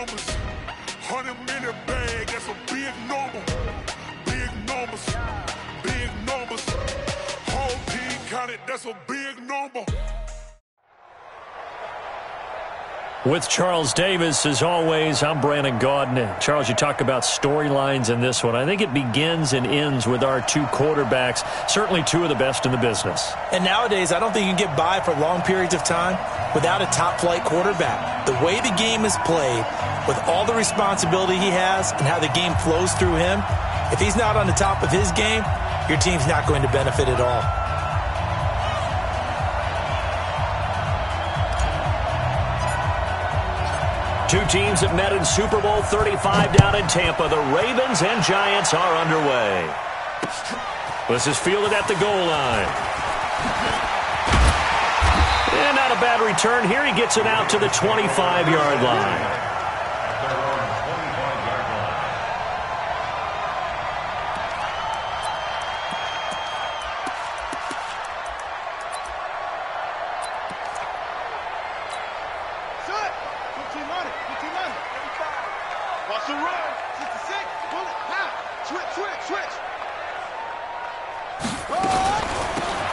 numbers. 100-minute bag, that's a big number. Big numbers, big numbers. Whole team counted, that's a big number. With Charles Davis, as always, I'm Brandon Gaudin. Charles, you talk about storylines in this one. I think it begins and ends with our two quarterbacks, certainly two of the best in the business. And nowadays, I don't think you can get by for long periods of time without a top-flight quarterback. The way the game is played, with all the responsibility he has and how the game flows through him, if he's not on the top of his game, your team's not going to benefit at all. Two teams that met in Super Bowl 35 down in Tampa. The Ravens and Giants are underway. This is fielded at the goal line. And not a bad return here. He gets it out to the 25-yard line.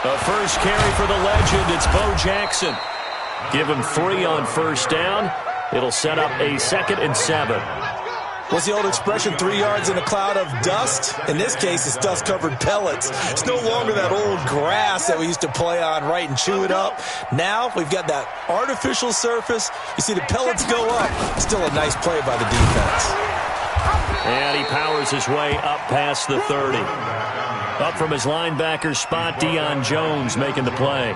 The first carry for the legend, it's Bo Jackson. Give him 3 on first down. It'll set up a 2nd and 7. What's the old expression, 3 yards in a cloud of dust? In this case, it's dust-covered pellets. It's no longer that old grass that we used to play on, right, and chew it up. Now we've got that artificial surface. You see the pellets go up. Still a nice play by the defense. And he powers his way up past the 30. Up from his linebacker spot, Deion Jones making the play.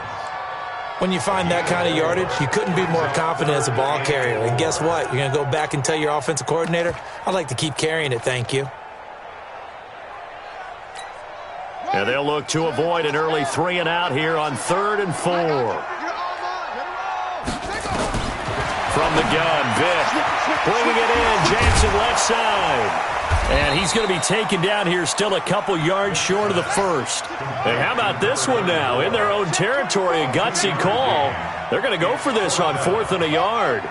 When you find that kind of yardage, you couldn't be more confident as a ball carrier. And guess what? You're going to go back and tell your offensive coordinator, I'd like to keep carrying it, thank you. And they'll look to avoid an early 3 and out here on 3rd and 4. From the gun, Vick bringing it in. Jackson left side. And he's going to be taken down here still a couple yards short of the first. And how about this one now? In their own territory, a gutsy call. They're going to go for this on 4th and a yard.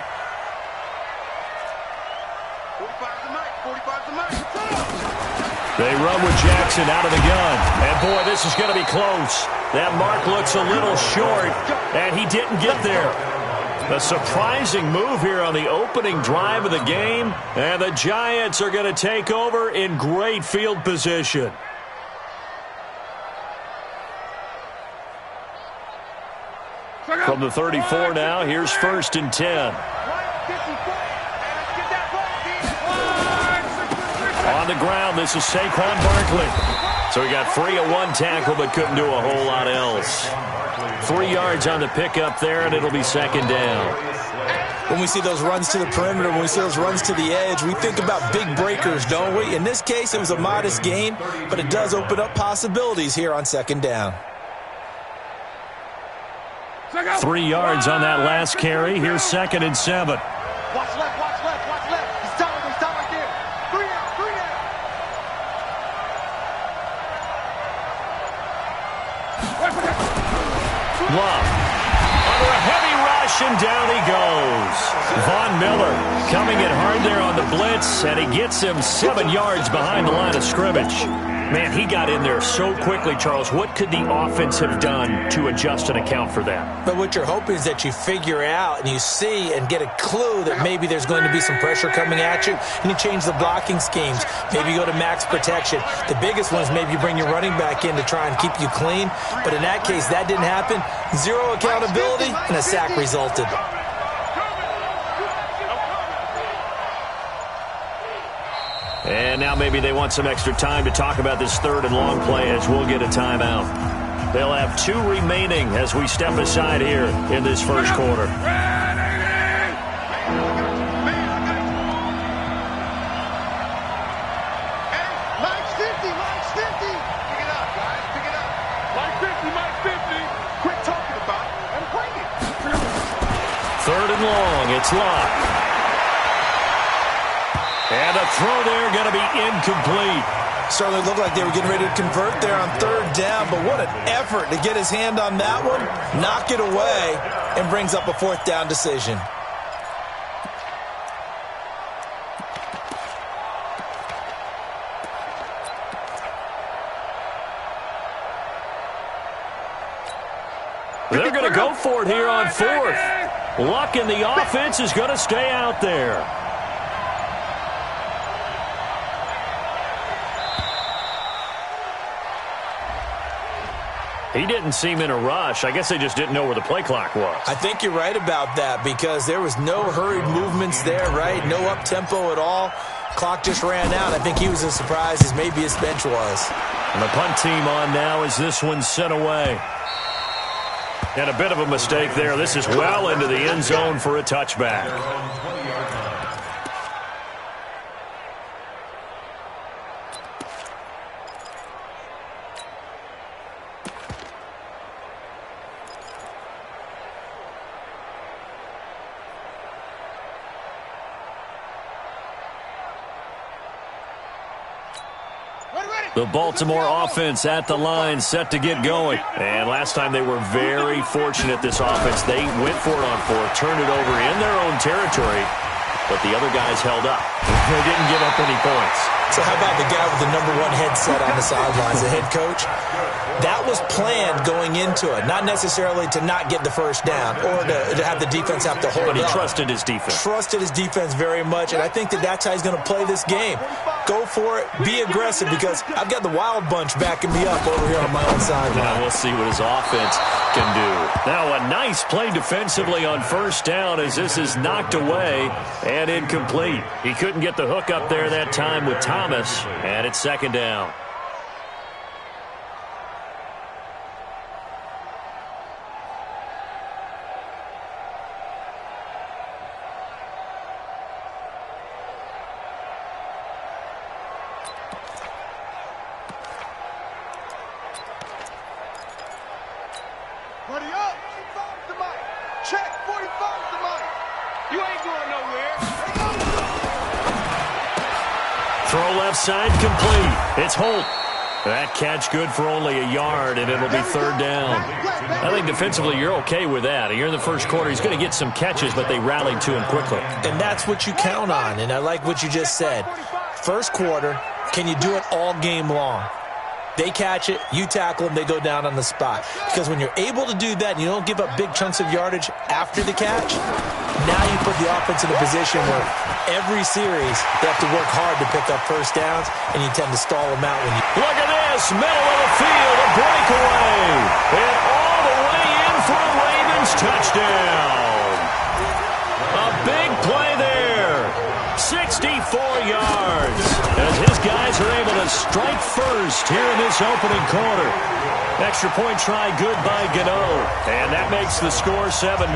They run with Jackson out of the gun. And, boy, this is going to be close. That mark looks a little short, and he didn't get there. A surprising move here on the opening drive of the game, and the Giants are going to take over in great field position. From the 34 now, here's 1st and 10. On the ground, this is Saquon Barkley. So he got free of 1 tackle, but couldn't do a whole lot else. 3 yards on the pickup there, and it'll be 2nd down. When we see those runs to the perimeter, when we see those runs to the edge, we think about big breakers, don't we? In this case, it was a modest gain, but it does open up possibilities here on 2nd down. 3 yards on that last carry. Here's 2nd and 7. Watch left, watch left, watch left. He's down right there. 3 out, 3 out. Love. Under a heavy rush, and down he goes. Von Miller coming in hard there on the blitz, and he gets him 7 yards behind the line of scrimmage. Man, he got in there so quickly, Charles. What could the offense have done to adjust and account for that? But what you're hoping is that you figure out and you see and get a clue that maybe there's going to be some pressure coming at you, and you change the blocking schemes. Maybe you go to max protection. The biggest one is maybe you bring your running back in to try and keep you clean. But in that case, that didn't happen. 0 accountability, and a sack resulted. And now maybe they want some extra time to talk about this 3rd and long play as we'll get a timeout. They'll have 2 remaining as we step aside here in this first quarter. Third and long, it's Locke. And a throw there going to be incomplete. Certainly looked like they were getting ready to convert there on 3rd down, but what an effort to get his hand on that one, knock it away, and brings up a 4th down decision. They're going to go for it here on fourth. Luck in the offense is going to stay out there. He didn't seem in a rush. I guess they just didn't know where the play clock was. I think you're right about that because there was no hurried movements there, right? No up-tempo at all. Clock just ran out. I think he was as surprised as maybe his bench was. And the punt team on now as this one's sent away. And a bit of a mistake there. This is well into the end zone for a touchback. The Baltimore offense at the line, set to get going. And last time they were very fortunate, this offense. They went for it on fourth, turned it over in their own territory, but the other guys held up. They didn't give up any points. So how about the guy with the number one headset on the sidelines, the head coach? That was planned going into it, not necessarily to not get the first down or to have the defense have to hold up. But he trusted his defense. Trusted his defense very much, and I think that's how he's going to play this game. Go for it, be aggressive, because I've got the wild bunch backing me up over here on my own sideline. Now we'll see what his offense can do. Now a nice play defensively on first down as this is knocked away and incomplete. He couldn't get the hook up there that time with Thomas, and it's second down. Buddy up. 45's the mic. Check. 45's the mic. You ain't going nowhere. Throw left side complete. It's Holt. That catch good for only a yard, and it'll be third down. I think defensively you're okay with that. Here in the first quarter, he's going to get some catches, but they rallied to him quickly. And that's what you count on, and I like what you just said. First quarter, can you do it all game long? They catch it, you tackle them, they go down on the spot. Because when you're able to do that and you don't give up big chunks of yardage after the catch, now you put the offense in a position where every series they have to work hard to pick up first downs, and you tend to stall them out when you... Look at this, middle of the field, a breakaway. And all the way in for a Ravens touchdown. A big play there. 64 yards as his guys are able to strike first here in this opening quarter. Extra point try good by Gano, and that makes the score 7-0.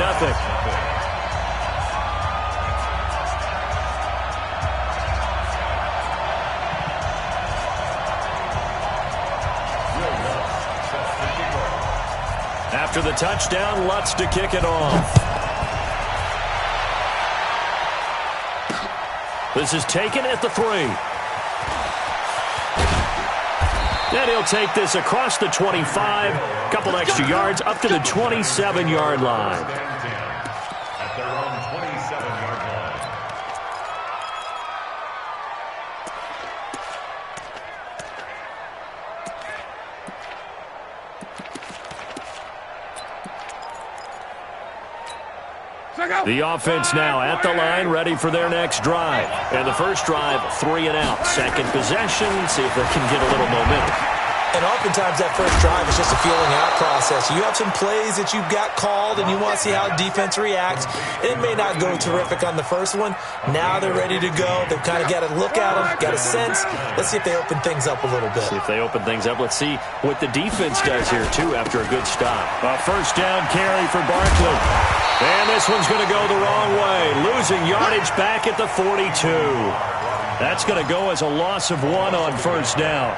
After the touchdown, Lutz to kick it off. This is taken at the 3. And he'll take this across the 25. A couple extra yards up to the 27-yard line. At their own 27-yard line. The offense now at the line, ready for their next drive. And the first drive, 3 and out. Second possession, see if they can get a little momentum. And oftentimes that first drive is just a feeling out process. You have some plays that you've got called and you want to see how defense reacts. It may not go terrific on the first one. Now they're ready to go. They've kind of got to look at them, got a sense. Let's see if they open things up a little bit. See if they open things up. Let's see what the defense does here, too, after a good stop. A first down carry for Barkley. And this one's going to go the wrong way. Losing yardage back at the 42. That's going to go as a loss of 1 on first down.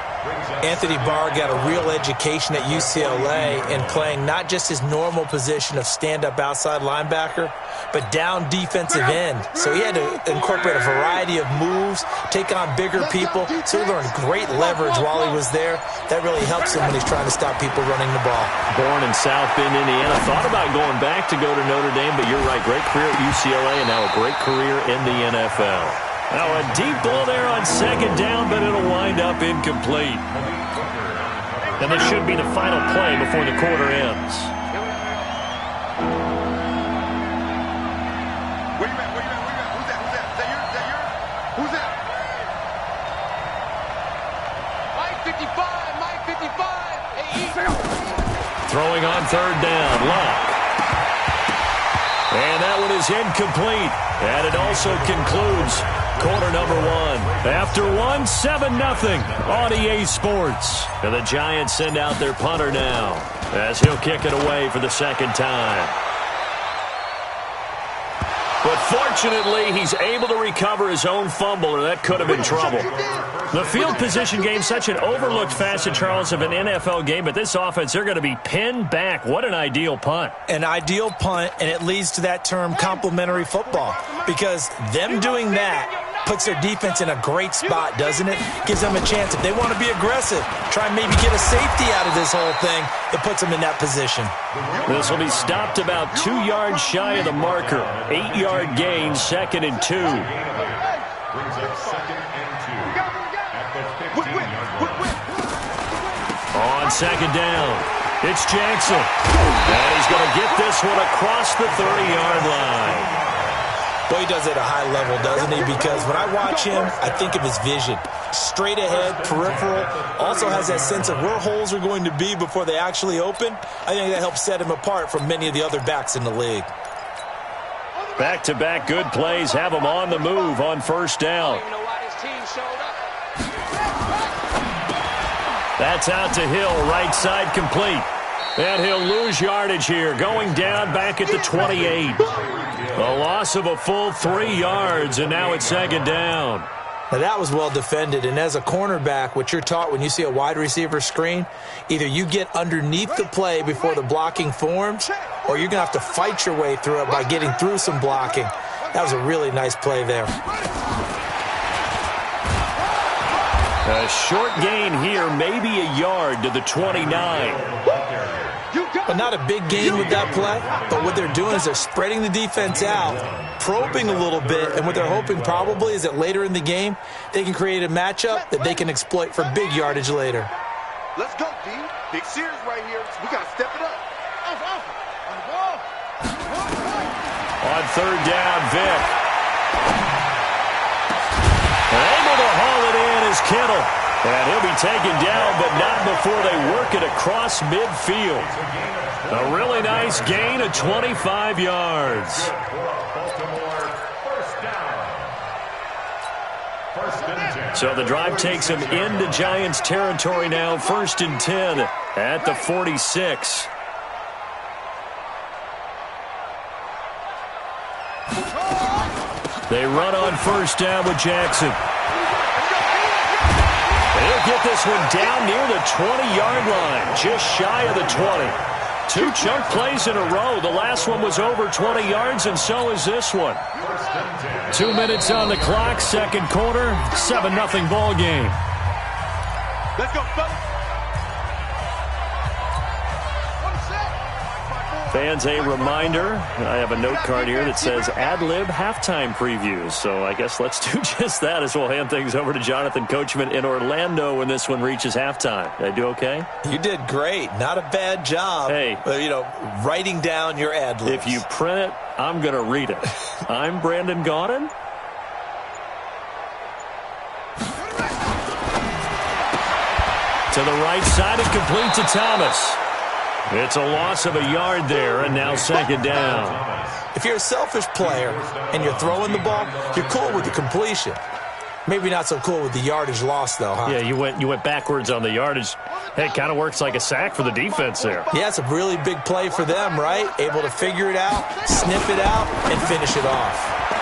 Anthony Barr got a real education at UCLA in playing not just his normal position of stand-up outside linebacker, but down defensive end. So he had to incorporate a variety of moves, take on bigger people. So he learned great leverage while he was there. That really helps him when he's trying to stop people running the ball. Born in South Bend, Indiana. Thought about going back to go to Notre Dame, but you're right. Great career at UCLA and now a great career in the NFL. Now a deep ball there on second down, but it'll wind up incomplete. And this should be the final play before the quarter ends. Where you at? Where you at? Where you at? Who's that? Who's that? Is that yours? Is that yours? Who's that? Mike 55, Mike 55. Hey, Throwing on third down, Luck. And that one is incomplete. And it also concludes quarter number one. After one, 7-0 on EA Sports. And the Giants send out their punter now as he'll kick it away for the second time. But fortunately, he's able to recover his own fumble, or that could have been trouble. The field position game, such an overlooked facet, Charles, of an NFL game, but this offense, they're going to be pinned back. What an ideal punt. An ideal punt, and it leads to that term complementary football, because them doing that puts their defense in a great spot, doesn't it? Gives them a chance. If they want to be aggressive, try and maybe get a safety out of this whole thing, that puts them in that position. This will be stopped about 2 yards shy of the marker. 8-yard gain, 2nd and 2. Brings up 2nd and 2 at the 15-yard line. On second down, it's Jackson. And he's going to get this one across the 30-yard line. Boy, he does it at a high level, doesn't he? Because when I watch him, I think of his vision. Straight ahead, peripheral. Also has that sense of where holes are going to be before they actually open. I think that helps set him apart from many of the other backs in the league. Back-to-back good plays have him on the move on first down. I don't even know why this team showed up. That's out to Hill, right side complete. And he'll lose yardage here, going down back at the 28. A loss of a full 3 yards, and now it's second down. Now that was well defended, and as a cornerback, what you're taught when you see a wide receiver screen, either you get underneath the play before the blocking forms, or you're going to have to fight your way through it by getting through some blocking. That was a really nice play there. A short gain here, maybe a yard to the 29. But not a big gain with that play. But what they're doing is they're spreading the defense out, probing a little bit, and what they're hoping probably is that later in the game, they can create a matchup that they can exploit for big yardage later. Let's go, D. Big series right here. We got to step it up. On third down, Vick. Able to haul it in is Kittle. And he'll be taken down, but not before they work it across midfield. A really nice gain of 25 yards. So the drive takes him into Giants territory now, 1st and 10 at the 46. They run on first down with Jackson. He'll get this one down near the 20-yard line, just shy of the 20. 2 chunk plays in a row. The last one was over 20 yards, and so is this one. 2 minutes on the clock, second quarter, 7-0 ball game. Let's go, fellas. Fans, a reminder, I have a note card here that says ad-lib halftime previews. So I guess let's do just that as we'll hand things over to Jonathan Coachman in Orlando when this one reaches halftime. Did I do okay? You did great. Not a bad job. Hey. Writing down your ad-libs. If you print it, I'm going to read it. I'm Brandon Gaudin. To the right side and complete to Thomas. It's a loss of a yard there, and now second down. If you're a selfish player and you're throwing the ball, you're cool with the completion. Maybe not so cool with the yardage loss, though, huh? Yeah, you went backwards on the yardage. Hey, it kind of works like a sack for the defense there. Yeah, it's a really big play for them, right? Able to figure it out, snip it out, and finish it off.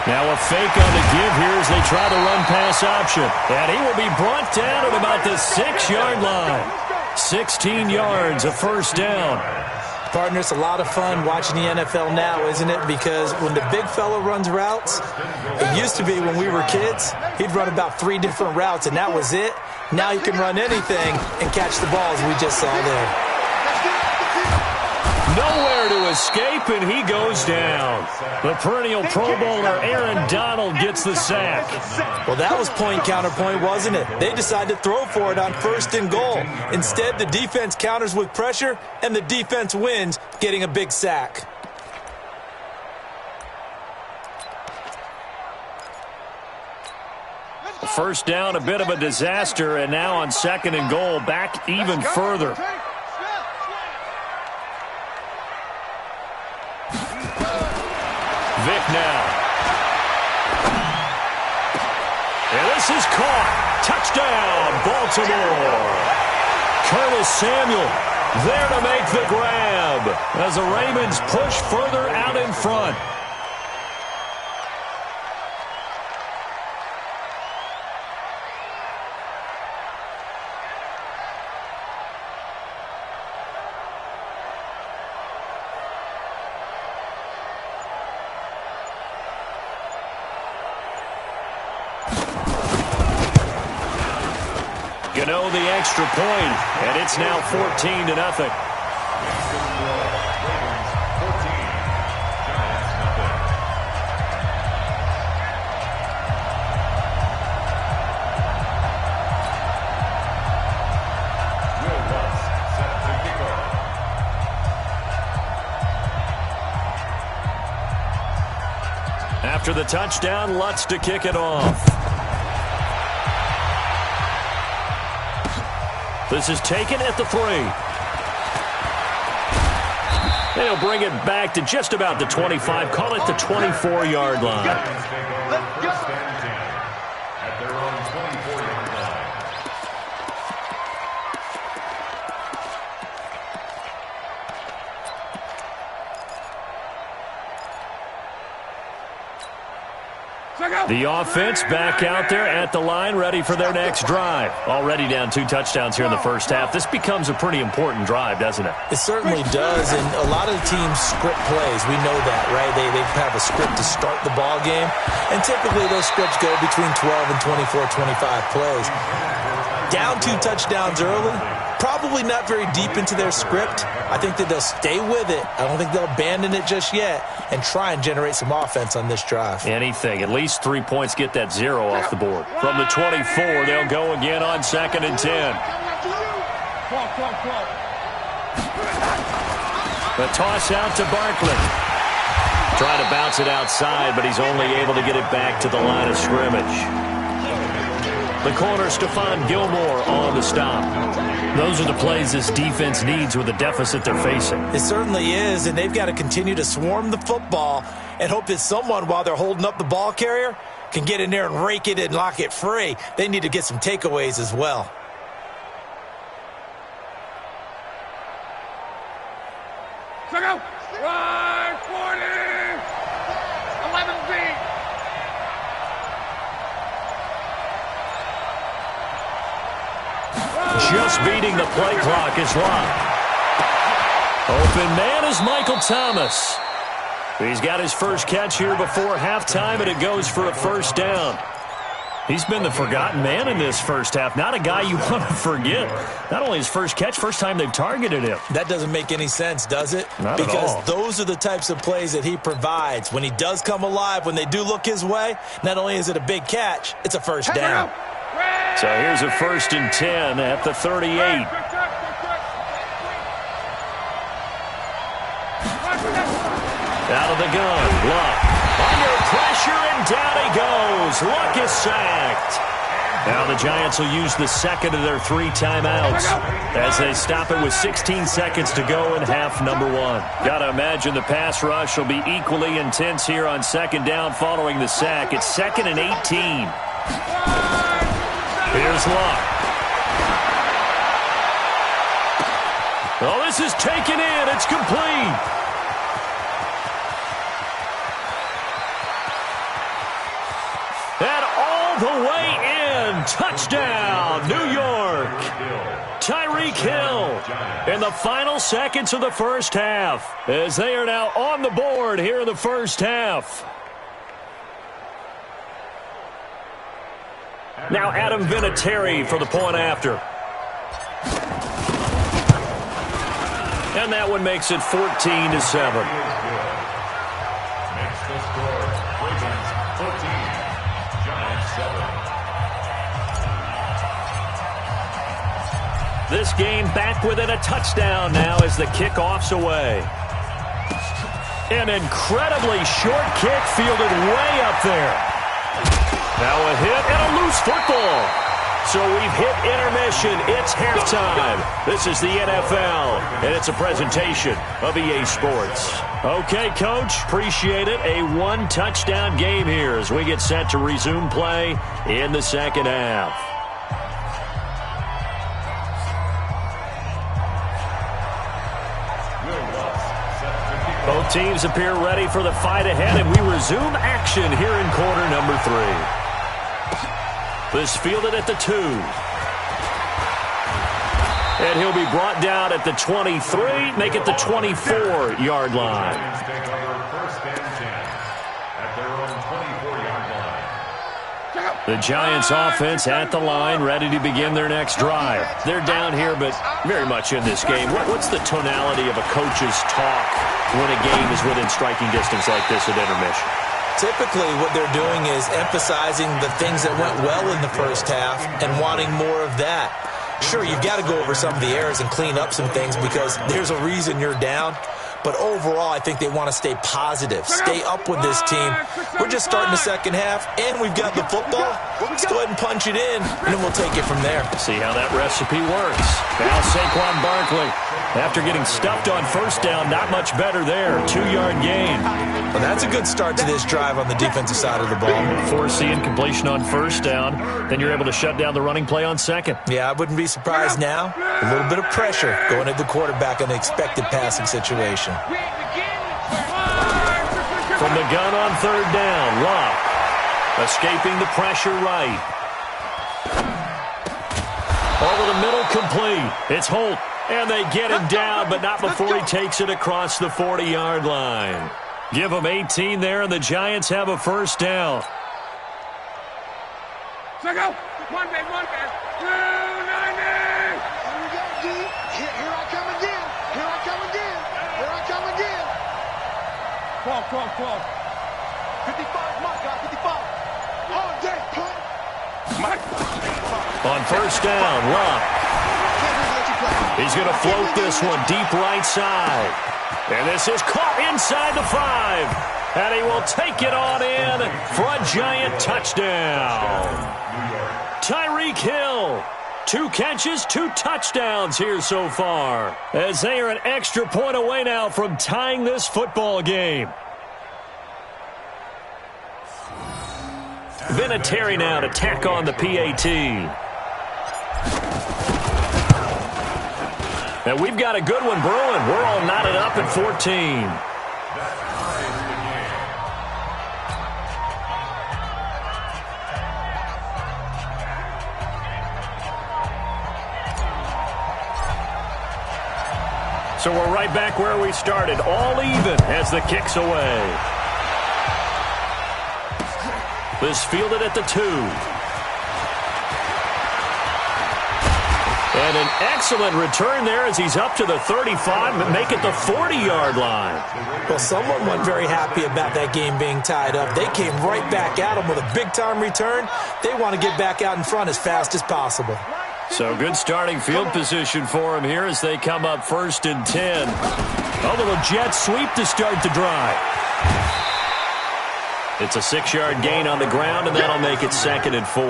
Now a fake on the give here as they try the run-pass option. And he will be brought down at about the 6-yard line. 16 yards, a first down. Partner, it's a lot of fun watching the NFL now, isn't it? Because when the big fella runs routes, it used to be when we were kids, he'd run about 3 different routes, and that was it. Now you can run anything and catch the ball, as we just saw there. Nowhere to escape, and he goes down. The perennial Pro Bowler Aaron Donald gets the sack. Well, that was point counterpoint, wasn't it? They decided to throw for it on 1st and goal. Instead, the defense counters with pressure, and the defense wins, getting a big sack. first down, a bit of a disaster, and now on 2nd and goal, back even further. Vick now. And this is caught. Touchdown, Baltimore. Curtis Samuel there to make the grab as the Ravens push further out in front. Gano the extra point, and it's now 14-0. After the touchdown, Lutz to kick it off. This is taken at the 3. They'll bring it back to just about the 25. Call it the 24-yard line. Let's go. At their own 24-yard line. The offense back out there at the line, ready for their next drive. Already down 2 touchdowns here in the first half. This becomes a pretty important drive, doesn't it? It certainly does, and a lot of the teams script plays. We know that, right? They have a script to start the ball game, and typically those scripts go between 12 and 24, 25 plays. Down 2 touchdowns early, probably not very deep into their script. I think that they'll stay with it. I don't think they'll abandon it just yet and try and generate some offense on this drive. Anything. At least 3 points, get that 0 off the board. From the 24, they'll go again on 2nd and 10. The toss out to Barkley. Trying to bounce it outside, but he's only able to get it back to the line of scrimmage. The corner, Stephon Gilmore, on the stop. Those are the plays this defense needs with the deficit they're facing. It certainly is, and they've got to continue to swarm the football and hope that someone, while they're holding up the ball carrier, can get in there and rake it and lock it free. They need to get some takeaways as well. Check out. Right, 40. 11 feet. Just beating the play clock is locked. Open man is Michael Thomas. He's got his first catch here before halftime, and it goes for a first down. He's been the forgotten man in this first half. Not a guy you want to forget. Not only his first catch, first time they've targeted him. That doesn't make any sense, does it? Not at all. Because those are the types of plays that he provides. When he does come alive, when they do look his way, not only is it a big catch, it's a first down. So here's a 1st and 10 at the 38. Out of the gun, Luck. Under pressure, and down he goes. Luck is sacked. Now the Giants will use the second of their 3 timeouts as they stop it with 16 seconds to go in half number 1. Got to imagine the pass rush will be equally intense here on 2nd down following the sack. It's 2nd and 18. Here's Luck. Oh, this is taken in. It's complete. And all the way in. Touchdown, New York. Tyreek Hill in the final seconds of the first half as they are now on the board here in the first half. Now Adam Vinatieri for the point after. And that one makes it 14-7. Makes the score. Ravens 14, Giants 7. This game back within a touchdown now as the kickoff's away. An incredibly short kick fielded way up there. Now a hit and a loose loose football. So we've hit intermission. It's halftime. This is the NFL, and it's a presentation of EA Sports. Okay, Coach, appreciate it. A one-touchdown game here as we get set to resume play in the second half. Both teams appear ready for the fight ahead, and we resume action here in quarter number 3. This fielded at the 2. And he'll be brought down at the 23, make it the 24-yard line. The Giants offense at the line, ready to begin their next drive. They're down here, but very much in this game. What's the tonality of a coach's talk when a game is within striking distance like this at intermission? Typically, what they're doing is emphasizing the things that went well in the first half and wanting more of that. Sure, you've got to go over some of the errors and clean up some things because there's a reason you're down. But overall, I think they want to stay positive, stay up with this team. We're just starting the second half, and we've got the football. Let's go ahead and punch it in, and then we'll take it from there. See how that recipe works. Now Saquon Barkley, after getting stuffed on first down, not much better there. 2-yard gain. Well, that's a good start to this drive on the defensive side of the ball. Force the incompletion on first down, then you're able to shut down the running play on second. Yeah, I wouldn't be surprised now. A little bit of pressure going at the quarterback in the expected passing situation. From the gun on third down, Locke escaping the pressure right. Over the middle, complete. It's Holt, and they get him down, but not before he takes it across the 40-yard line. Give them 18 there, and the Giants have a first down. So go. One back. 290. Here we go, D. Here I come again. Here I come again. 12. 55, my God, 55. All day, punt. Mike. On first down, Locke. He's going to float this one deep right side. And this is caught inside the 5. And he will take it on in for a Giant touchdown. Tyreek Hill. 2 catches, 2 touchdowns here so far, as they are an extra point away now from tying this football game. Vinatieri now to tack on the PAT. Now we've got a good one brewing. We're all knotted up at 14. So we're right back where we started, all even as the kick's away. This fielded at the 2. And an excellent return there as he's up to the 35, but make it the 40-yard line. Well, someone wasn't very happy about that game being tied up. They came right back at him with a big-time return. They want to get back out in front as fast as possible. So good starting field position for him here as they come up 1st and 10. A little jet sweep to start the drive. It's a 6-yard gain on the ground, and that'll make it 2nd and 4.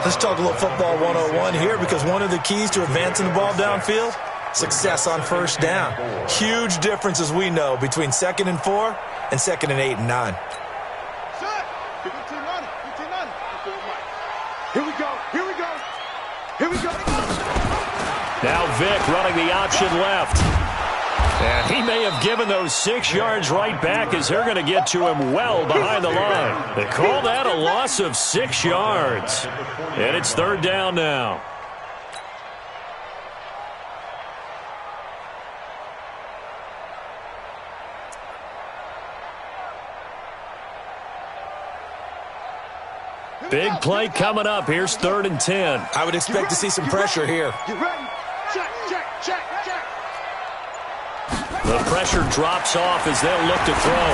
Let's talk a little football 101 here, because one of the keys to advancing the ball downfield, success on first down. Huge difference, as we know, between 2nd and 4 and 2nd and 8 and 9. Here we go. Now Vick running the option left. And he may have given those 6 yards right back as they're going to get to him well behind the line. They call that a loss of 6 yards. And it's 3rd down now. Big play coming up. Here's 3rd and 10. I would expect to see some pressure here. Get ready. Check. The pressure drops off as they'll look to throw.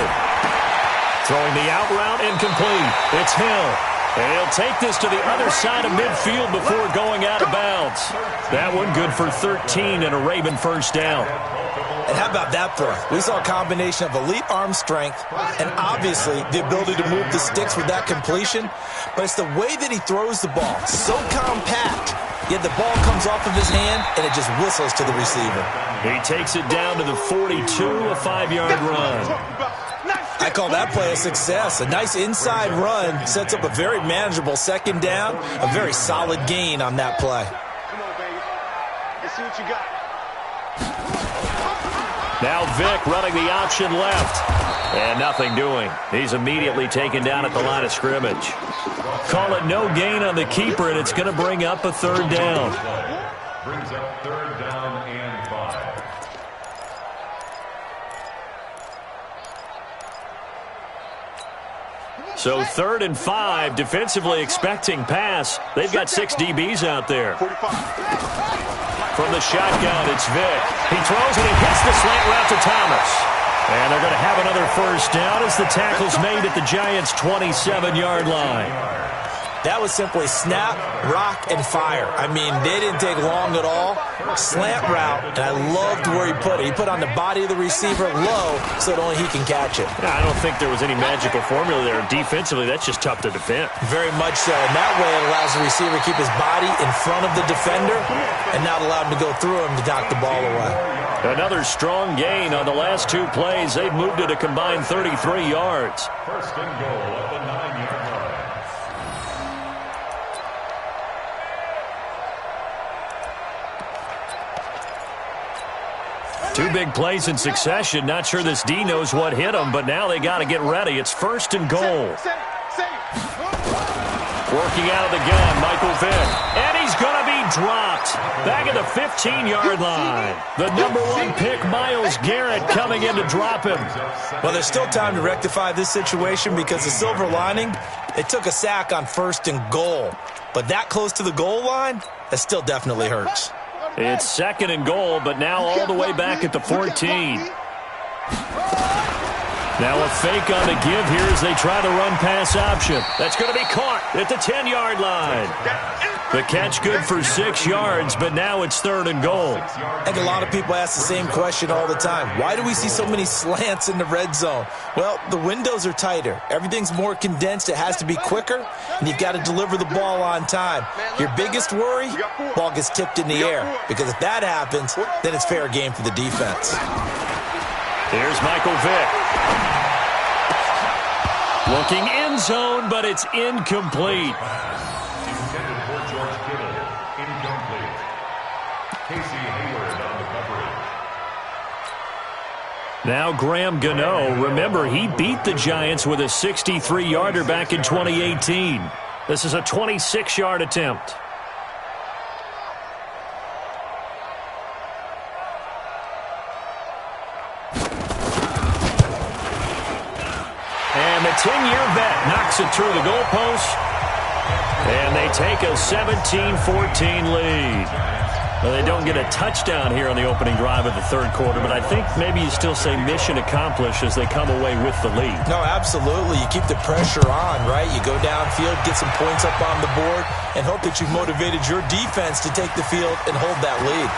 Throwing the out route, incomplete. It's Hill. And he'll take this to the other side of midfield before going out of bounds. That one good for 13 and a Raven first down. And how about that play? We saw a combination of elite arm strength and obviously the ability to move the sticks with that completion, but it's the way that he throws the ball. So compact, yet the ball comes off of his hand and it just whistles to the receiver. He takes it down to the 42, a 5-yard run. I call that play a success. A nice inside run sets up a very manageable second down, a very solid gain on that play. Come on, baby. Let's see what you got. Now Vick running the option left. And nothing doing. He's immediately taken down at the line of scrimmage. Call it no gain on the keeper, and it's going to bring up a third down. Brings up third down and 5. So 3rd and 5, defensively expecting pass. They've got 6 DBs out there. 45. From the shotgun, it's Vick. He throws it and hits the slant route to Thomas. And they're going to have another first down as the tackle's made at the Giants' 27-yard line. That was simply snap, rock, and fire. I mean, they didn't take long at all. Slant route, and I loved where he put it. He put on the body of the receiver low so that only he can catch it. Yeah, I don't think there was any magical formula there. Defensively, that's just tough to defend. Very much so. And that way it allows the receiver to keep his body in front of the defender and not allow him to go through him to knock the ball away. Another strong gain on the last 2 plays. They've moved it a combined 33 yards. First and goal at the 9-yard line. Two big plays in succession. Not sure this D knows what hit him, but now they got to get ready. It's 1st and goal. Working out of the gun, Michael Vick. And he's going to be dropped. Back at the 15-yard line. The number 1 pick, Myles Garrett, coming in to drop him. Well, there's still time to rectify this situation because the silver lining, it took a sack on 1st and goal. But that close to the goal line, that still definitely hurts. It's 2nd and goal, but now all the way back at the 14. Now a fake on the give here as they try the run-pass option. That's going to be caught at the 10-yard line. The catch good for 6 yards, but now it's 3rd and goal. I think a lot of people ask the same question all the time. Why do we see so many slants in the red zone? Well, the windows are tighter. Everything's more condensed. It has to be quicker, and you've got to deliver the ball on time. Your biggest worry, ball gets tipped in the air, because if that happens, then it's fair game for the defense. Here's Michael Vick. Looking end zone, but it's incomplete. Intended for George Kittle. Incomplete. Casey Hayward on the coverage. Now Graham Gano. Remember, he beat the Giants with a 63-yarder back in 2018. This is a 26-yard attempt. And the 10-year vet knocks it through the goalpost. And they take a 17-14 lead. Well, they don't get a touchdown here on the opening drive of the 3rd quarter, but I think maybe you still say mission accomplished as they come away with the lead. No, absolutely. You keep the pressure on, right? You go downfield, get some points up on the board, and hope that you've motivated your defense to take the field and hold that lead.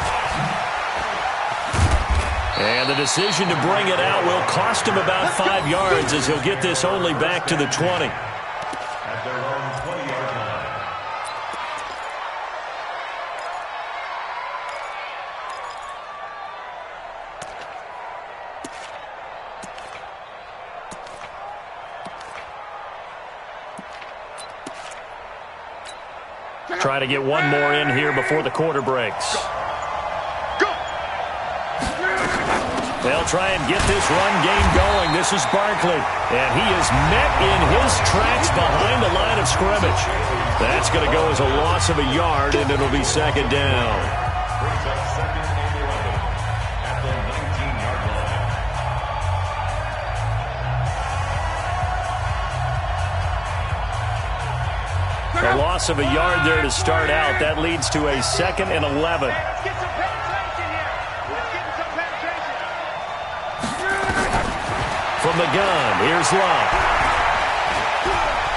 And the decision to bring it out will cost him about 5 yards as he'll get this only back to the 20. At their own 20-yard line. Try to get one more in here before the quarter breaks. They'll try and get this run game going. This is Barkley, and he is met in his tracks behind the line of scrimmage. That's going to go as a loss of a yard, and it'll be 2nd down. Brings up 2nd and 11 at the 19-yard line. A loss of a yard there to start out. That leads to a 2nd and 11. From the gun, here's Love.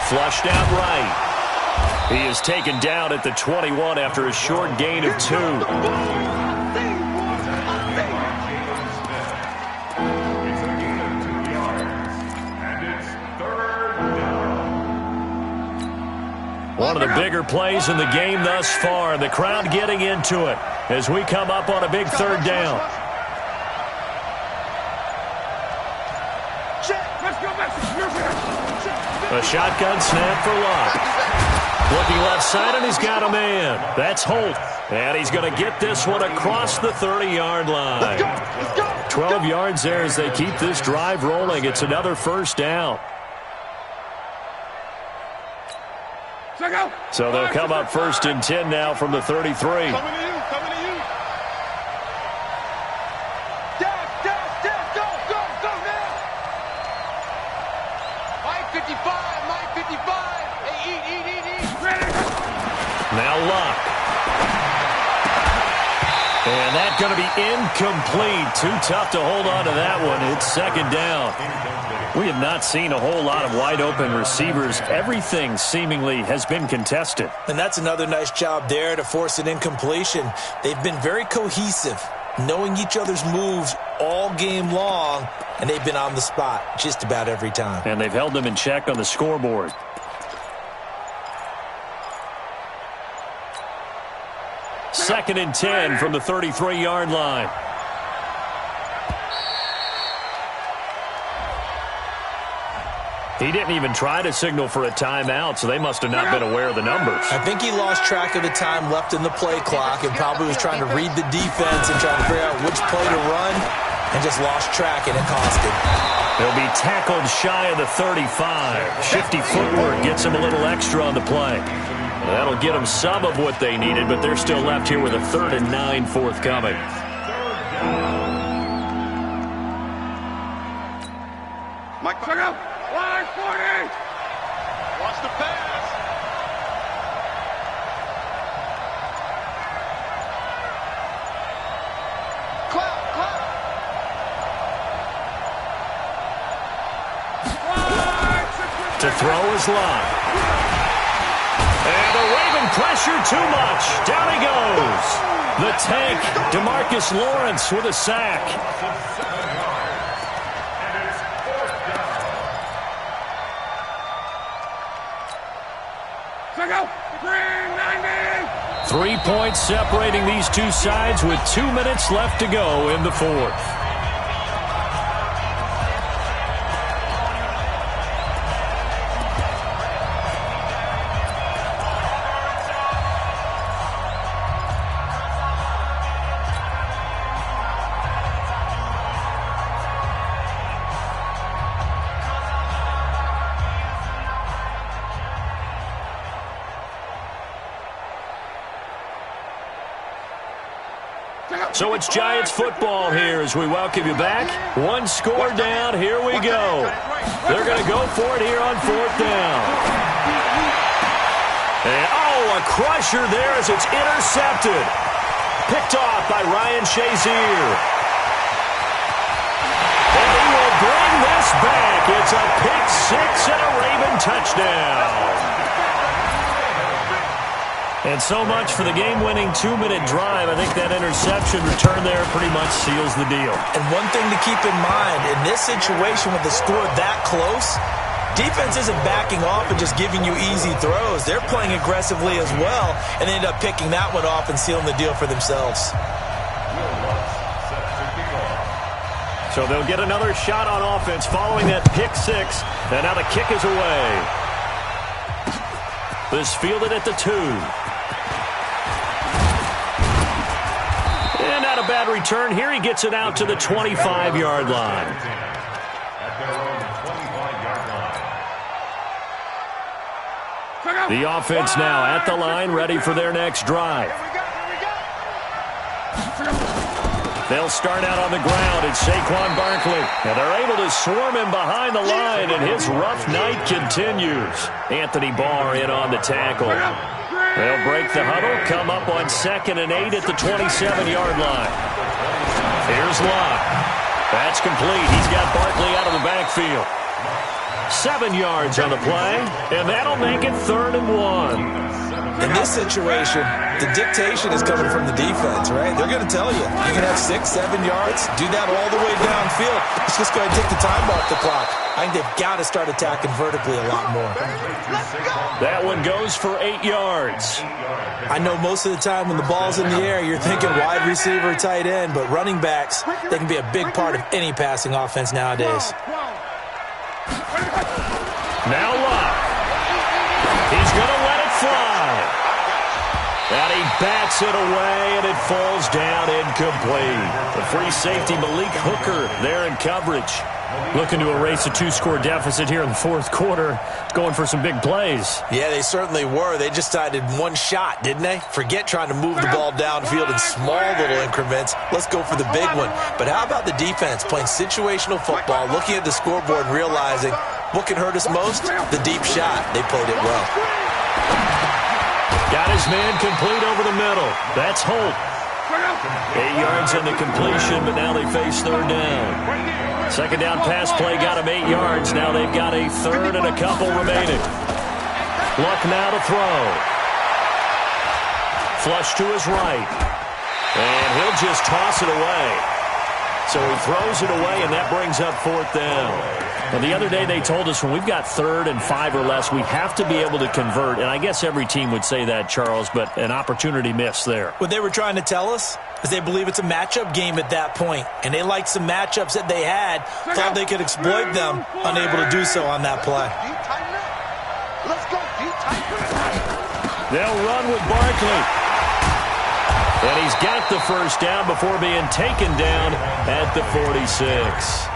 Flushed out right. He is taken down at the 21 after a short gain of 2. One of the bigger plays in the game thus far. The crowd getting into it as we come up on a big third down. A shotgun snap for Locke. Looking left side, and he's got a man. That's Holt. And he's going to get this one across the 30-yard line. 12 yards there as they keep this drive rolling. It's another first down. So they'll come up 1st and 10 now from the 33. Coming to you, coming to you. Dash, go now. Mike 55. Hey, eat. Now Locke. And that's going to be incomplete. Too tough to hold on to that one. It's 2nd down. We have not seen a whole lot of wide-open receivers. Everything seemingly has been contested. And that's another nice job there to force an incompletion. They've been very cohesive, knowing each other's moves all game long, and they've been on the spot just about every time. And they've held them in check on the scoreboard. 2nd and 10 from the 33-yard line. He didn't even try to signal for a timeout, so they must have not been aware of the numbers. I think he lost track of the time left in the play clock and probably was trying to read the defense and trying to figure out which play to run and just lost track, and it cost him. He'll be tackled shy of the 35. Shifty footwork gets him a little extra on the play. That'll get them some of what they needed, but they're still left here with a 3rd and 9 forthcoming. Mike, check out. 140. Watch the pass. Clap. To throw is Locke. And the Raven pressure too much. Down he goes. The tank, DeMarcus Lawrence with a sack. Check out. 390. 3 points separating these two sides with 2 minutes left to go in the 4th. So it's Giants football here as we welcome you back. 1 score down. Here we go. They're going to go for it here on 4th down. And, a crusher there as it's intercepted. Picked off by Ryan Shazier. And he will bring this back. It's a pick 6 and a Raven touchdown. And so much for the game-winning 2-minute drive. I think that interception return there pretty much seals the deal. And one thing to keep in mind, in this situation with the score that close, defense isn't backing off and just giving you easy throws. They're playing aggressively as well, and they end up picking that one off and sealing the deal for themselves. So they'll get another shot on offense following that pick 6. And now the kick is away. This fielded at the 2. And not a bad return. Here he gets it out to the 25-yard line. The offense now at the line, ready for their next drive. They'll start out on the ground. It's Saquon Barkley. And they're able to swarm him behind the line, and his rough night continues. Anthony Barr in on the tackle. They'll break the huddle, come up on 2nd and 8 at the 27-yard line. Here's Locke. That's complete. He's got Barkley out of the backfield. 7 yards on the play, and that'll make it 3rd and 1. In this situation, the dictation is coming from the defense, right? They're going to tell you, you can have 6, 7 yards, do that all the way downfield. It's just going to take the time off the clock. I think they've got to start attacking vertically a lot more. That one goes for 8 yards. I know most of the time when the ball's in the air, you're thinking wide receiver, tight end, but running backs, they can be a big part of any passing offense nowadays. Now Locke. He's going to let it fly. And he bats it away, and it falls down incomplete. The free safety, Malik Hooker, there in coverage. Looking to erase a 2-score deficit here in the fourth quarter, going for some big plays. Yeah, they certainly were. They just decided one shot, didn't they? Forget trying to move the ball downfield in small little increments. Let's go for the big one. But how about the defense playing situational football, looking at the scoreboard and realizing what can hurt us most? The deep shot. They played it well. Got his man complete over the middle. That's Holt. 8 yards on the completion, but now they face third down. Second down pass play got him 8 yards. Now they've got a third and a couple remaining. Luck now to throw. Flush to his right. And he'll just toss it away. So he throws it away, and that brings up fourth down. Well, the other day they told us when we've got 3rd and 5 or less, we have to be able to convert. And I guess every team would say that, Charles, but an opportunity missed there. What they were trying to tell us is they believe it's a matchup game at that point. And they liked some matchups that they had, thought they could exploit them, unable to do so on that play. They'll run with Barkley. And he's got the first down before being taken down at the 46.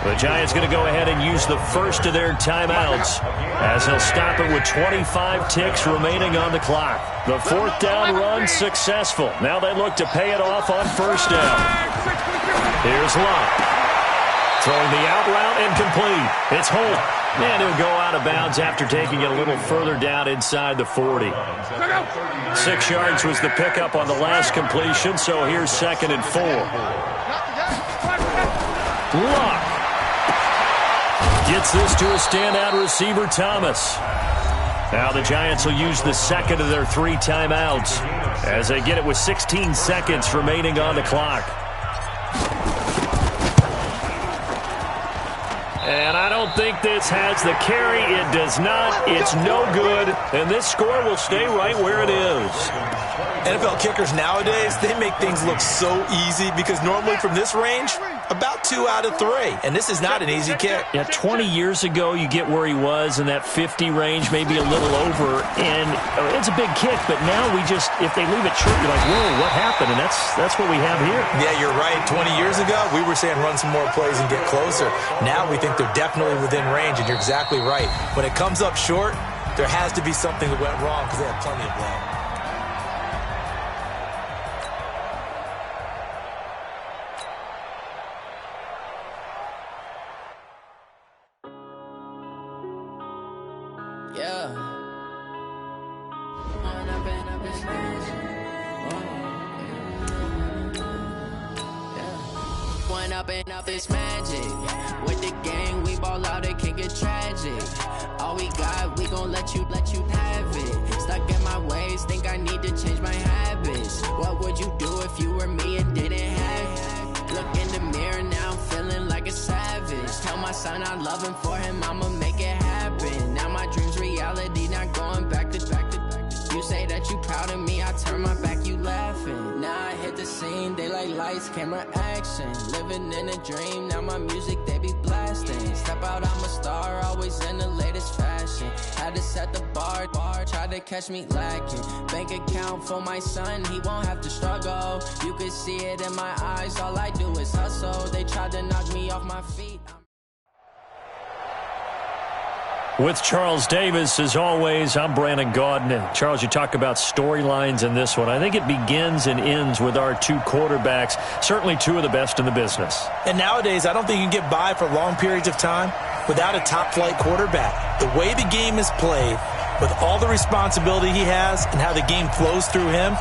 The Giants going to go ahead and use the first of their timeouts as he'll stop it with 25 ticks remaining on the clock. The fourth down run successful. Now they look to pay it off on first down. Here's Locke. Throwing the out route incomplete. It's Holt. And he'll go out of bounds after taking it a little further down inside the 40. 6 yards was the pickup on the last completion, so here's 2nd and 4. Locke gets this to a standout receiver, Thomas. Now the Giants will use the second of their 3 timeouts as they get it with 16 seconds remaining on the clock. And I don't think this has the carry. It does not. It's no good. And this score will stay right where it is. NFL kickers nowadays, they make things look so easy because normally from this range, about 2 out of 3. And this is not an easy kick. Yeah, 20 years ago, you get where he was in that 50 range, maybe a little over. And it's a big kick, but now we just, if they leave it short, you're like, whoa, what happened? And that's what we have here. Yeah, you're right. 20 years ago, we were saying run some more plays and get closer. Now we think they're definitely within range, and you're exactly right. When it comes up short, there has to be something that went wrong because they have plenty of blame. Up this magic with the gang, we ball out, it can get tragic. All we got, we gon' let you have it. Stuck in my ways, think I need to change my habits. What would you do if you were me and didn't have it? Look in the mirror now, I'm feeling like a savage. Tell my son I love him, for him I'ma make it happen. Now my dreams reality, not going back to. You say that you proud of me, I turn my back, you laughing. Now I hit the scene, they like lights, camera, action. Living in a dream, now my music, they be blasting. Step out, I'm a star, always in the latest fashion. Had to set the bar, tried to catch me lacking. Bank account for my son, he won't have to struggle. You could see it in my eyes, all I do is hustle. They tried to knock me off my feet. With Charles Davis, as always, I'm Brandon Gaudin. And Charles, you talk about storylines in this one. I think it begins and ends with our 2 quarterbacks, certainly 2 of the best in the business. And nowadays, I don't think you can get by for long periods of time without a top-flight quarterback. The way the game is played, with all the responsibility he has and how the game flows through him,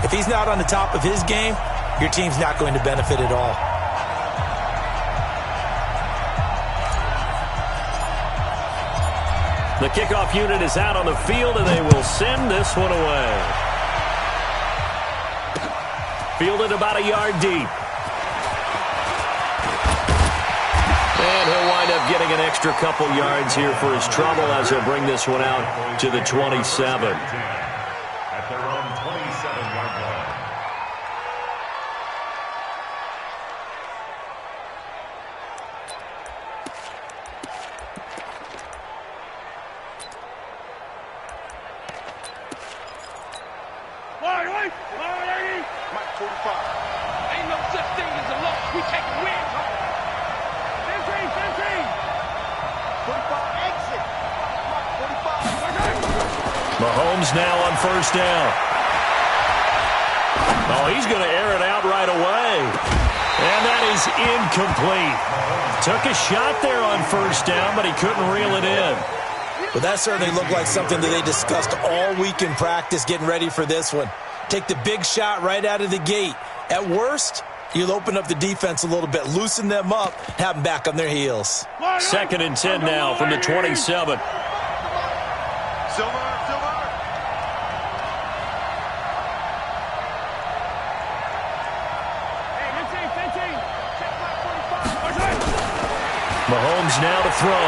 if he's not on the top of his game, your team's not going to benefit at all. The kickoff unit is out on the field, and they will send this one away. Fielded about a yard deep. And he'll wind up getting an extra couple yards here for his trouble as he'll bring this one out to the 27. At their own 27-yard line. Mike 45. Ain't no such thing as a loss. We take a win. 45 exit. Mike 45. Mahomes now on first down. Oh, he's going to air it out right away. And that is incomplete. Took a shot there on first down, but he couldn't reel it in. But that certainly looked like something that they discussed all week in practice getting ready for this one. Take the big shot right out of the gate. At worst, you'll open up the defense a little bit, loosen them up, have them back on their heels. 2nd and 10 now from the 27. Silver. Mahomes now to throw.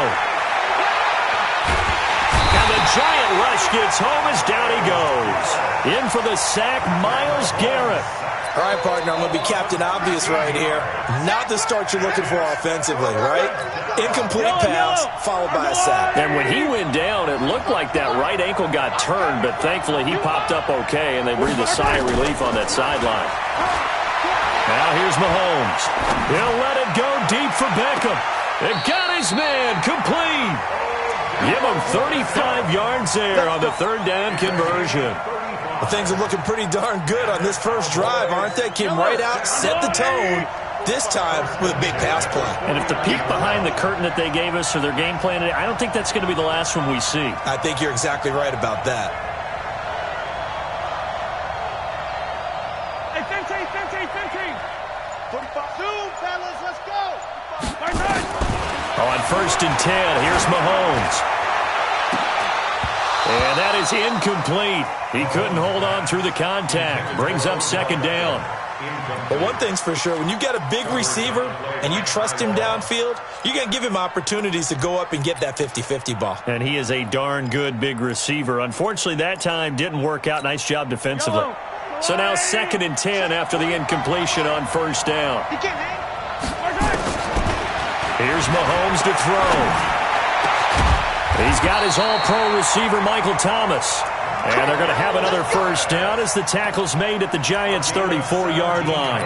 And the giant rush gets home as down he goes. In for the sack, Myles Garrett. All right, partner, I'm going to be Captain Obvious right here. Not the start you're looking for offensively, right? Incomplete pass followed by a sack. And when he went down, it looked like that right ankle got turned, but thankfully he popped up okay, and they breathed a sigh of relief on that sideline. Now here's Mahomes. He'll let it go deep for Beckham. It got his man complete. Give him 35 yards there on the 3rd down conversion. Well, things are looking pretty darn good on this first drive, aren't they? Came right out, set the tone, this time with a big pass play. And if the peek behind the curtain that they gave us or their game plan, I don't think that's going to be the last one we see. I think you're exactly right about that. Hey, 15. 45. Zoom, fellas, let's go. On 1st and 10, here's Mahomes. And that is incomplete. He couldn't hold on through the contact. Brings up 2nd down. But one thing's for sure, when you got a big receiver and you trust him downfield, you're going to give him opportunities to go up and get that 50-50 ball. And he is a darn good big receiver. Unfortunately, that time didn't work out. Nice job defensively. So now 2nd and 10 after the incompletion on 1st down. Here's Mahomes to throw. He's got his all-pro receiver, Michael Thomas. And they're going to have another 1st down as the tackle's made at the Giants' 34-yard line.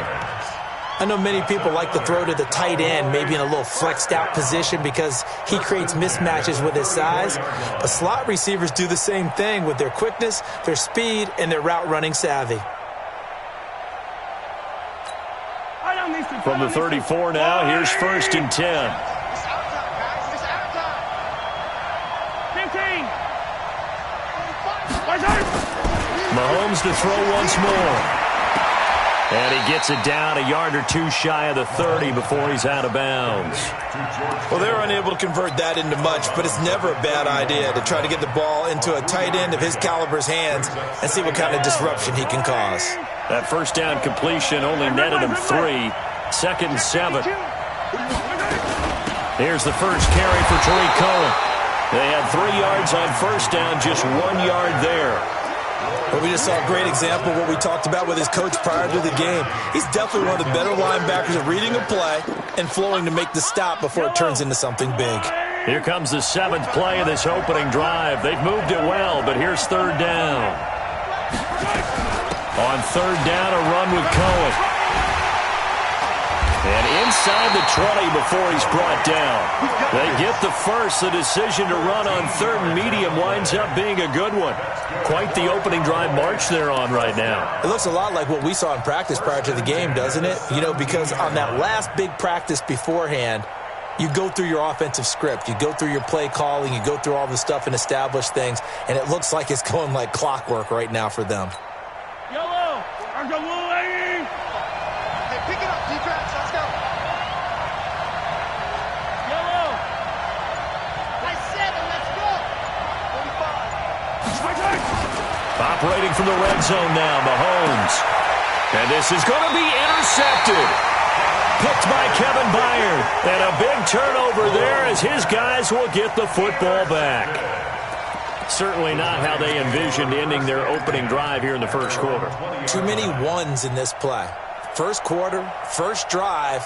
I know many people like to throw to the tight end, maybe in a little flexed-out position because he creates mismatches with his size. But slot receivers do the same thing with their quickness, their speed, and their route-running savvy. From the 34 now, here's 1st and 10. Mahomes to throw once more. And he gets it down a yard or two shy of the 30 before he's out of bounds. Well, they were unable to convert that into much, but it's never a bad idea to try to get the ball into a tight end of his caliber's hands and see what kind of disruption he can cause. That 1st down completion only netted him 3. 2nd and 7. Here's the first carry for Tariq Cohen. They had 3 yards on 1st down, just 1 yard there. But we just saw a great example of what we talked about with his coach prior to the game. He's definitely one of the better linebackers at reading a play and flowing to make the stop before it turns into something big. Here comes the 7th play of this opening drive. They've moved it well, but here's 3rd down. On 3rd down, a run with Cohen. And inside the 20 before he's brought down. They get the first. The decision to run on 3rd and medium winds up being a good one. Quite the opening drive march they're on right now. It looks a lot like what we saw in practice prior to the game, doesn't it? You know, because on that last big practice beforehand, you go through your offensive script. You go through your play calling. You go through all the stuff and establish things. And it looks like it's going like clockwork right now for them. Yellow! Hey, pick it up, defense. Let's go. Yellow! I said it. Let's go. operating from the red zone now, Mahomes. And this is going to be intercepted. Picked by Kevin Byard. And a big turnover there as his guys will get the football back. Certainly not how they envisioned ending their opening drive here in the first quarter. Too many ones in this play. First quarter, first drive,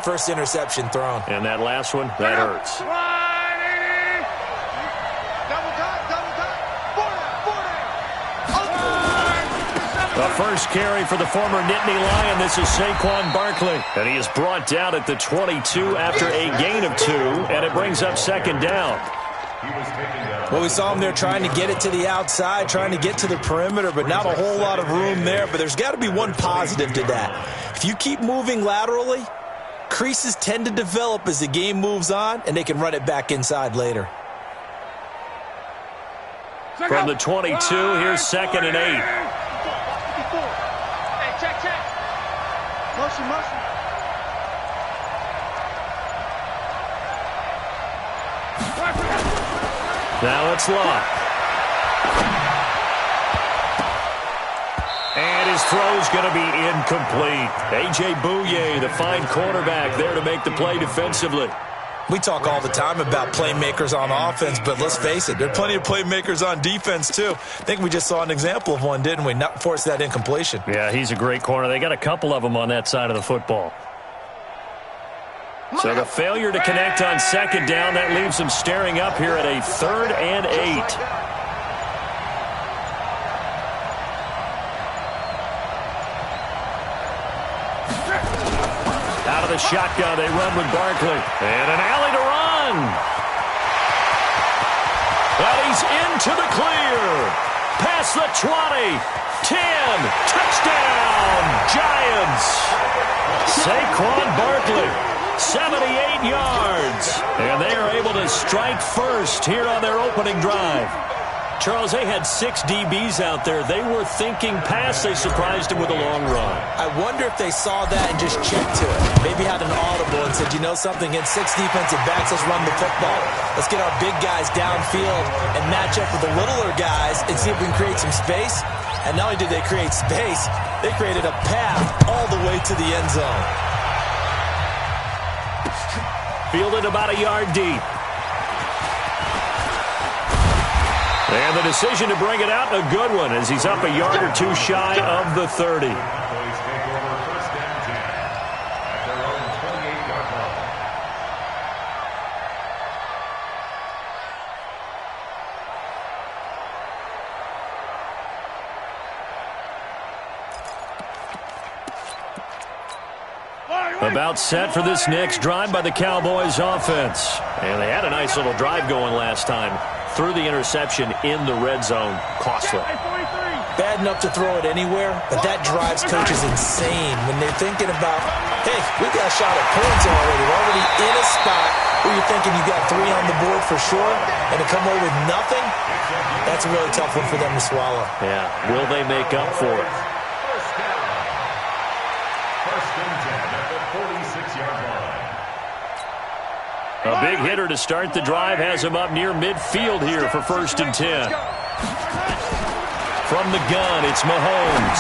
first interception thrown. And that last one, that hurts. The first carry for the former Nittany Lion. This is Saquon Barkley. And he is brought down at the 22 after a gain of 2. And it brings up second down. Well, we saw him there trying to get it to the outside, trying to get to the perimeter, but not a whole lot of room there. But there's got to be one positive to that. If you keep moving laterally, creases tend to develop as the game moves on, and they can run it back inside later. From the 22, here's second and 8. Hey, check. Motion. Now it's Locke. And his throw's going to be incomplete. A.J. Bouye, the fine cornerback, there to make the play defensively. We talk all the time about playmakers on offense, but let's face it, there are plenty of playmakers on defense, too. I think we just saw an example of one, didn't we? Not force that incompletion. Yeah, he's a great corner. They got a couple of them on that side of the football. So the failure to connect on second down, that leaves them staring up here at a 3rd and 8. Out of the shotgun, they run with Barkley. And an alley to run. But he's into the clear. Past the 20. 10. Touchdown, Giants. Saquon Barkley. 78 yards. And they are able to strike first here on their opening drive. Charles, they had 6 DBs out there. They were thinking pass. They surprised him with a long run. I wonder if they saw that and just checked to it. Maybe had an audible and said, you know something, against 6 defensive backs, let's run the football. Let's get our big guys downfield and match up with the littler guys and see if we can create some space. And not only did they create space, they created a path all the way to the end zone. Fielded about a yard deep. And the decision to bring it out, a good one, as he's up a yard or 2 shy of the 30. About set for this next drive by the Cowboys offense. And they had a nice little drive going last time. Threw the interception in the red zone. Costly. Bad enough to throw it anywhere, but that drives coaches insane when they're thinking about, hey, we got a shot at points already. We're already in a spot where you're thinking you got 3 on the board for sure, and to come away with nothing, that's a really tough one for them to swallow. Yeah. Will they make up for it? A big hitter to start the drive has him up near midfield here for 1st and 10. From the gun, it's Mahomes.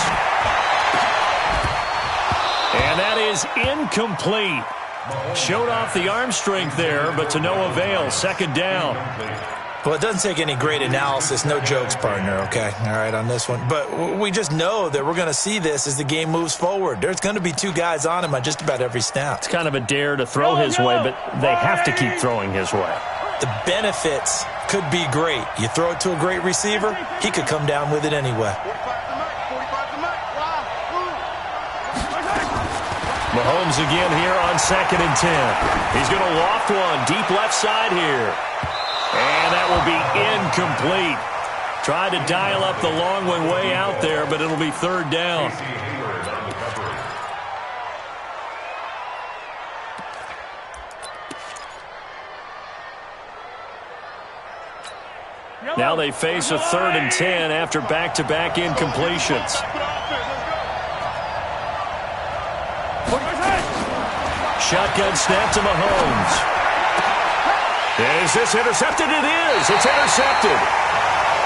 And that is incomplete. Showed off the arm strength there, but to no avail. 2nd down. Well, it doesn't take any great analysis. No jokes, partner, okay? All right, on this one. But we just know that we're going to see this as the game moves forward. There's going to be 2 guys on him on just about every snap. It's kind of a dare to throw his way, but they have to keep throwing his way. The benefits could be great. You throw it to a great receiver, he could come down with it anyway. Mahomes again here on 2nd and 10. He's going to loft one deep left side here. And that will be incomplete. Tried to dial up the long one way out there, but it'll be 3rd down. Now they face a 3rd and 10 after back-to-back incompletions. Shotgun snap to Mahomes. Is this intercepted? It is. It's intercepted.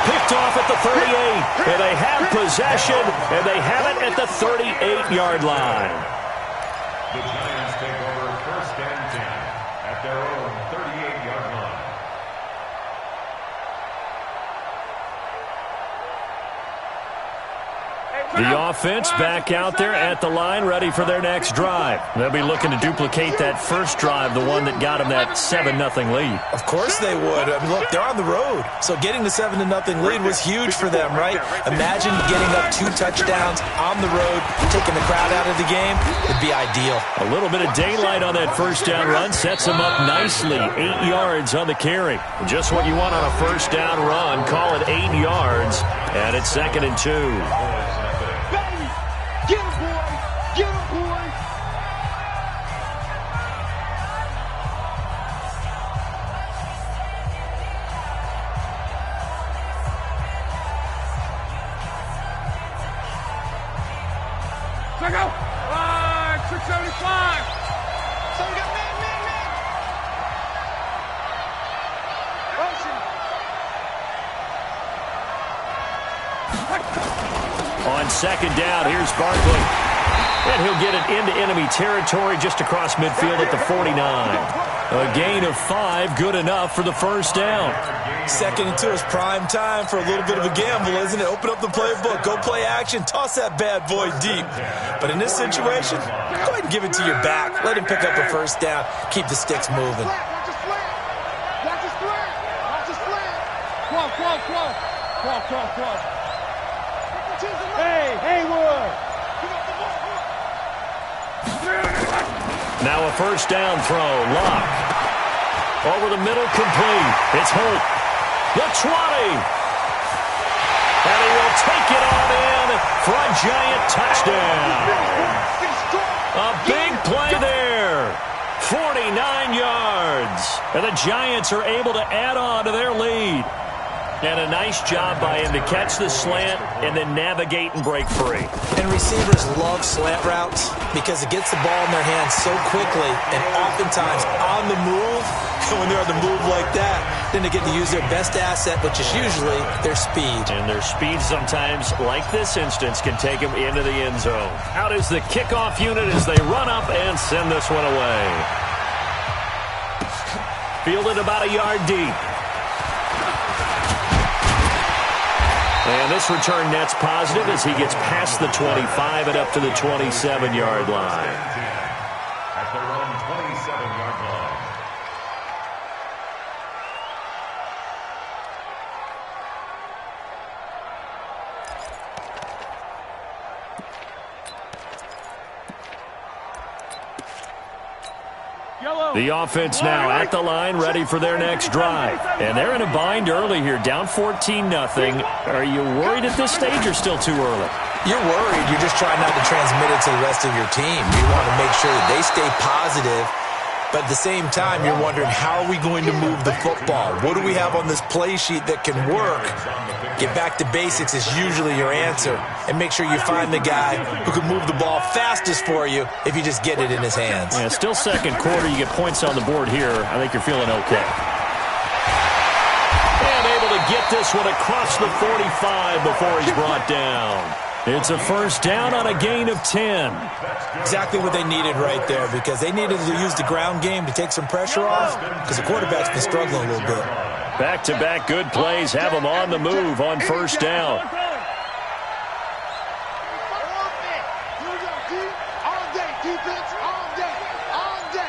picked off at the 38. And they have possession, and they have it at the 38-yard line. The Giants take over 1st and 10 at their own 38-yard line. The offense back out there at the line, ready for their next drive. They'll be looking to duplicate that first drive, the one that got them that 7-0 lead. Of course they would. I mean, look, they're on the road. So getting the 7-0 lead was huge for them, right? Imagine getting up 2 touchdowns on the road, taking the crowd out of the game. It'd be ideal. A little bit of daylight on that first down run sets them up nicely. 8 yards on the carry. Just what you want on a first down run. Call it 8 yards, and it's 2nd and 2. Get him, boy! Get him, boy! Let go! 675! So we got man! On 2nd down, here's Barkley. And he'll get it into enemy territory just across midfield at the 49. A gain of 5, good enough for the first down. 2nd and 2 is prime time for a little bit of a gamble, isn't it? Open up the playbook, go play action, toss that bad boy deep. But in this situation, go ahead and give it to your back. Let him pick up a first down, keep the sticks moving. Watch the slant! Watch the slant! Watch the slant! Qual. Hey, Haywood! Now a first down throw. Locke. Over the middle, complete. It's Holt. The 20. And he will take it on in for a giant touchdown. A big play there. 49 yards. And the Giants are able to add on to their lead. And a nice job by him to catch the slant and then navigate and break free. And receivers love slant routes because it gets the ball in their hands so quickly and oftentimes on the move. And when they're on the move like that, then they get to use their best asset, which is usually their speed. And their speed sometimes, like this instance, can take them into the end zone. Out is the kickoff unit as they run up and send this one away. Fielded about a yard deep. And this return net's positive as he gets past the 25 and up to the 27-yard line. At their own 27-yard line. The offense now at the line, ready for their next drive. And they're in a bind early here, down 14-0. Are you worried at this stage or still too early? You're worried. You're just trying not to transmit it to the rest of your team. You want to make sure that they stay positive. But at the same time, you're wondering, how are we going to move the football? What do we have on this play sheet that can work? Get back to basics is usually your answer. And make sure you find the guy who can move the ball fastest for you if you just get it in his hands. Yeah, still second quarter. You get points on the board here. I think you're feeling okay. And able to get this one across the 45 before he's brought down. It's a first down on a gain of 10. Exactly what they needed right there, because they needed to use the ground game to take some pressure off, because the quarterback's been struggling a little bit. Back-to-back good plays have them on the move on first down. All day, defense, all day, all day.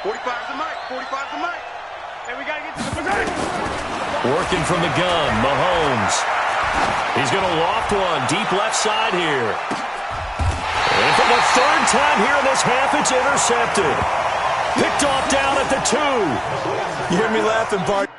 45's the mic, 45's the mic. Hey, we got to get to the position. Working from the gun, Mahomes. He's going to loft one deep left side here. And for the third time here in this half, it's intercepted. Picked off down at the 2. You hear me laughing, Bart?